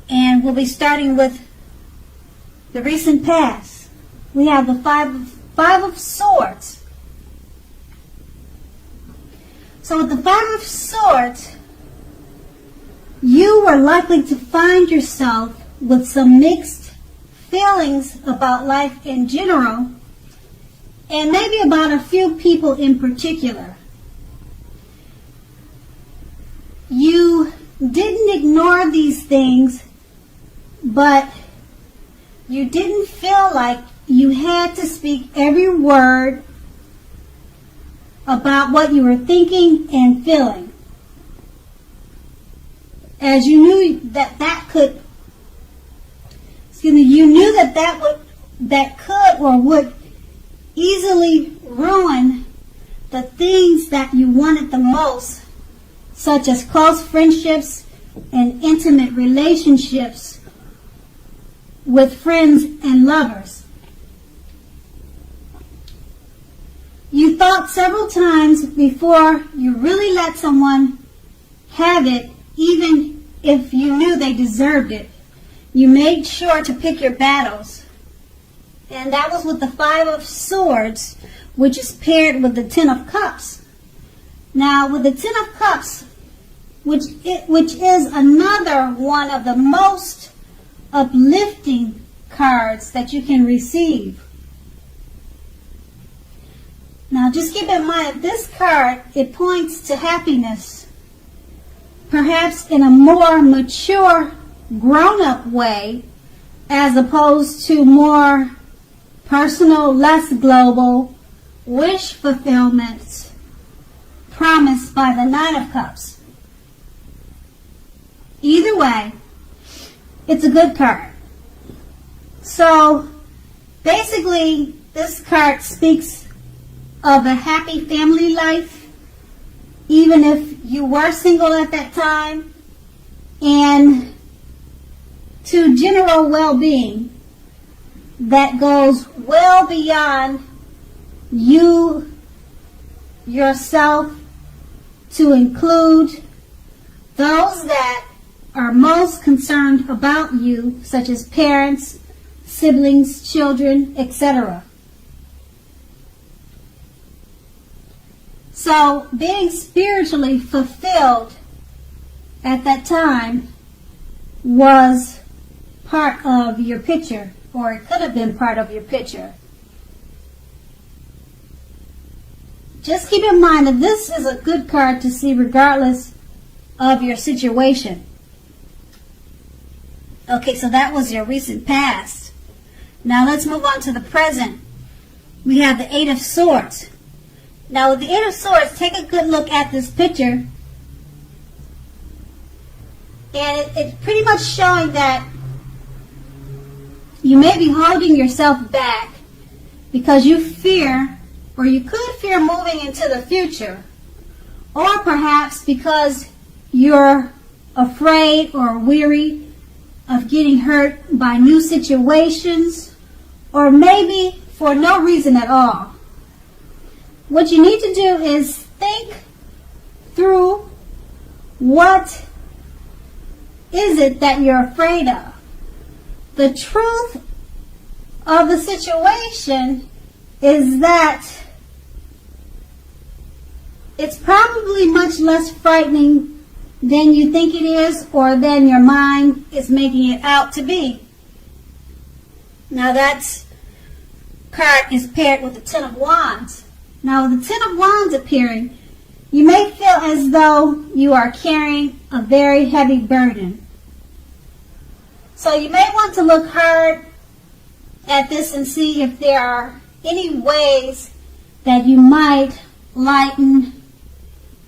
And we'll be starting with the recent past. We have the Five of Swords. So with the Five of Swords, you were likely to find yourself with some mixed feelings about life in general, and maybe about a few people in particular. You didn't ignore these things, but you didn't feel like you had to speak every word about what you were thinking and feeling, as you knew that could or would easily ruin the things that you wanted the most, such as close friendships and intimate relationships with friends and lovers. You thought several times before you really let someone have it, even if you knew they deserved it. You made sure to pick your battles. And that was with the Five of Swords, which is paired with the Ten of Cups. Now, with the Ten of Cups, which is another one of the most uplifting cards that you can receive. Now, just keep in mind, this card, it points to happiness, perhaps in a more mature, grown-up way, as opposed to more personal, less global, wish fulfillments promised by the Nine of Cups. Either way, it's a good card. So, basically, this card speaks of a happy family life, even if you were single at that time, and to general well-being that goes well beyond you yourself, to include those that are most concerned about you, such as parents, siblings, children, etc. So, being spiritually fulfilled at that time was part of your picture, or it could have been part of your picture. Just keep in mind that this is a good card to see regardless of your situation. Okay, so that was your recent past. Now let's move on to the present. We have the Eight of Swords. Now with the Eight of Swords, take a good look at this picture. And it's pretty much showing that you may be holding yourself back because you fear, or you could fear moving into the future, or perhaps because you're afraid or weary of getting hurt by new situations, or maybe for no reason at all. What you need to do is think through, what is it that you're afraid of? The truth of the situation is that it's probably much less frightening than you think it is, or than your mind is making it out to be. Now that card is paired with the Ten of Wands. Now with the Ten of Wands appearing, you may feel as though you are carrying a very heavy burden. So you may want to look hard at this and see if there are any ways that you might lighten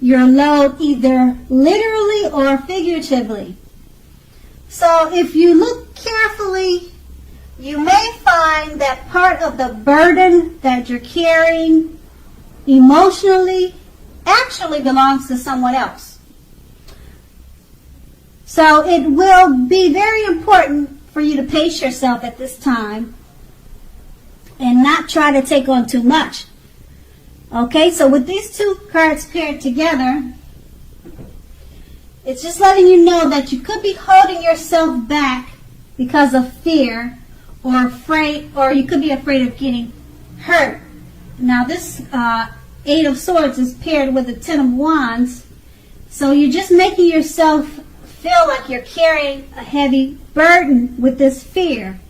your load, either literally or figuratively. So if you look carefully, you may find that part of the burden that you're carrying emotionally actually belongs to someone else. So it will be very important for you to pace yourself at this time and not try to take on too much. Okay, so with these two cards paired together, It's just letting you know that you could be holding yourself back because of fear or afraid, or you could be afraid of getting hurt. Now this Eight of Swords is paired with the Ten of Wands, so you're just making yourself feel like you're carrying a heavy burden with this fear.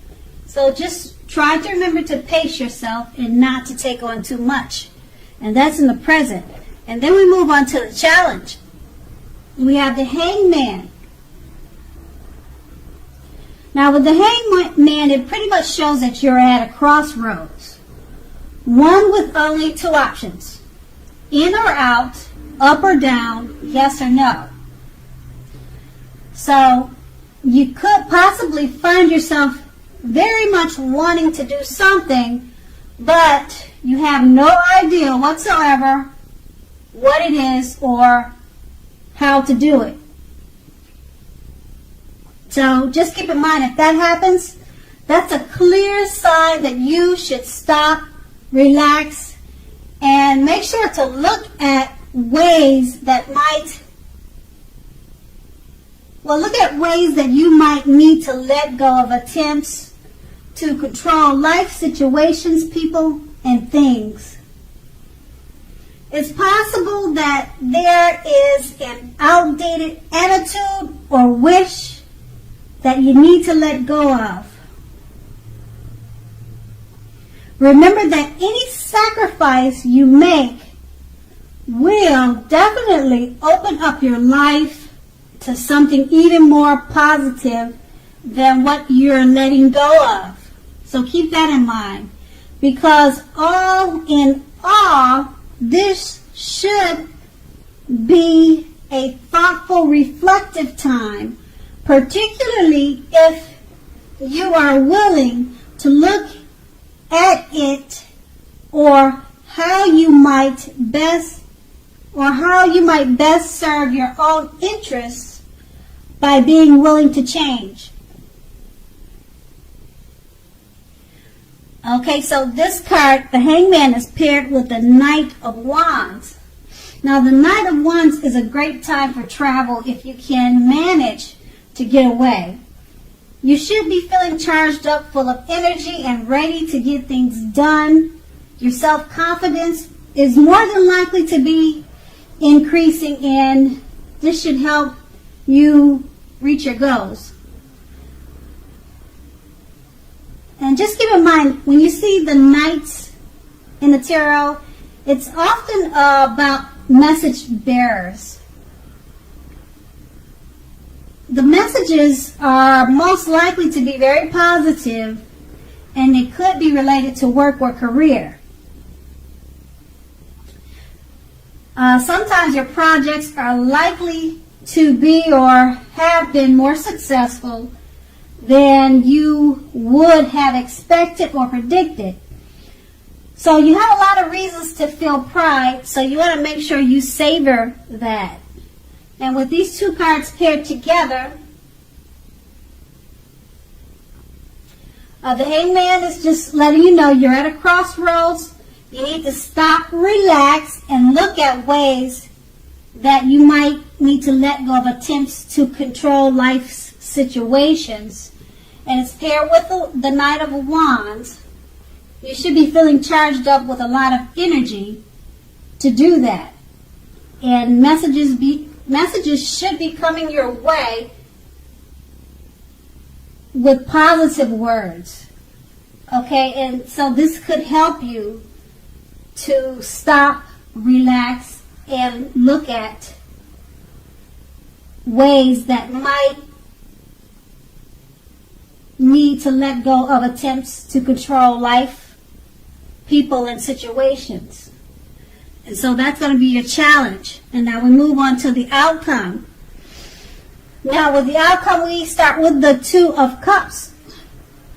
So just try to remember to pace yourself and not to take on too much. And that's in the present. And then we move on to the challenge. We have the Hangman. Now with the Hangman, it pretty much shows that you're at a crossroads. One with only two options. In or out, up or down, yes or no. So you could possibly find yourself very much wanting to do something, but you have no idea whatsoever what it is or how to do it. So just keep in mind, if that happens, that's a clear sign that you should stop, relax, and make sure to look at ways that you might need to let go of attempts to control life situations, people, and things. It's possible that there is an outdated attitude or wish that you need to let go of. Remember that any sacrifice you make will definitely open up your life to something even more positive than what you're letting go of. So keep that in mind. Because all in all, this should be a thoughtful, reflective time, particularly if you are willing to look at it or how you might best serve your own interests by being willing to change. Okay, so this card, the Hangman, is paired with the Knight of Wands. Now, the Knight of Wands is a great time for travel if you can manage to get away. You should be feeling charged up, full of energy, and ready to get things done. Your self-confidence is more than likely to be increasing, and this should help you reach your goals. And just keep in mind, when you see the knights in the tarot, it's often about message bearers. The messages are most likely to be very positive, and it could be related to work or career. Sometimes your projects are likely to be or have been more successful than you would have expected or predicted. So you have a lot of reasons to feel pride, so you want to make sure you savor that. And with these two cards paired together, the Hangman is just letting you know you're at a crossroads. You need to stop, relax, and look at ways that you might need to let go of attempts to control life's situations. And it's paired with the Knight of Wands. You should be feeling charged up with a lot of energy to do that. And messages should be coming your way with positive words. Okay, and so this could help you to stop, relax, and look at ways that might need to let go of attempts to control life, people, and situations. And so that's going to be your challenge. And now we move on to the outcome. Now with the outcome, we start with the Two of Cups.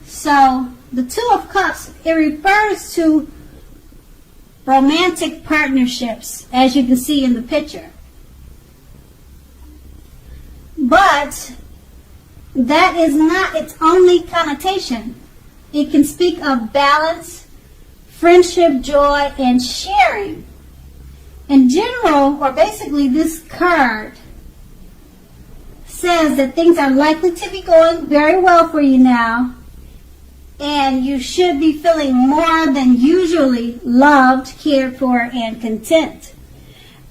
So the Two of Cups, it refers to romantic partnerships, as you can see in the picture. But that is not its only connotation. It can speak of balance, friendship, joy, and sharing. In general, or basically this card says that things are likely to be going very well for you now, and you should be feeling more than usually loved, cared for, and content.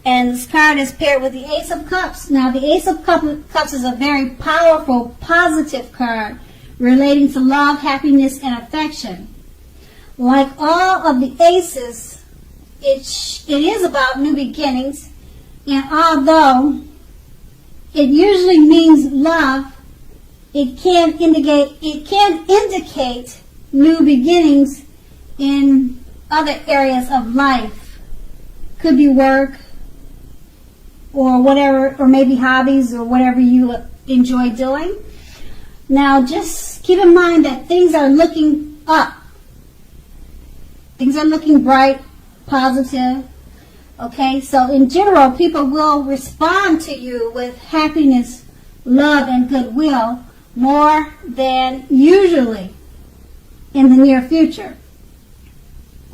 And this card is paired with the Ace of Cups. Now, the Ace of Cups is a very powerful, positive card relating to love, happiness, and affection. Like all of the aces, it is about new beginnings, and although it usually means love, it can indicate new beginnings in other areas of life. Could be work or whatever, or maybe hobbies or whatever you enjoy doing. Now, just keep in mind that things are looking up. Things are looking bright, positive. Okay, so in general, people will respond to you with happiness, love, and goodwill more than usually in the near future.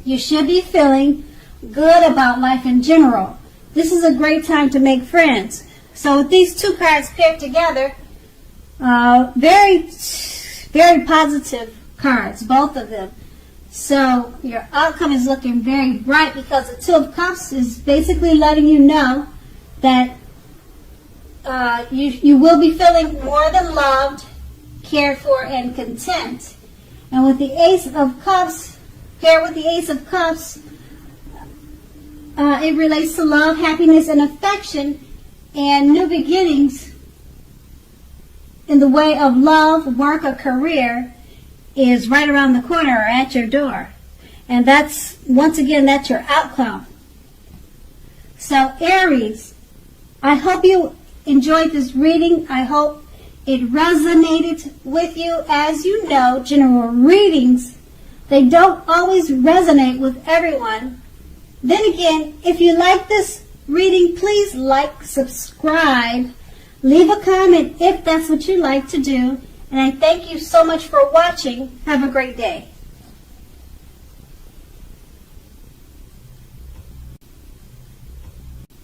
You should be feeling good about life in general. This is a great time to make friends. So with these two cards paired together, very, very positive cards, both of them. So your outcome is looking very bright because the Two of Cups is basically letting you know that you will be feeling more than loved, cared for, and content. And with the Ace of Cups, paired with the Ace of Cups, it relates to love, happiness, and affection, and new beginnings in the way of love, work, or career is right around the corner or at your door. And that's, once again, that's your outcome. So Aries, I hope you enjoyed this reading. I hope it resonated with you. As you know, general readings, they don't always resonate with everyone. Then again, if you like this reading, please like, subscribe, leave a comment if that's what you like to do. And I thank you so much for watching. Have a great day.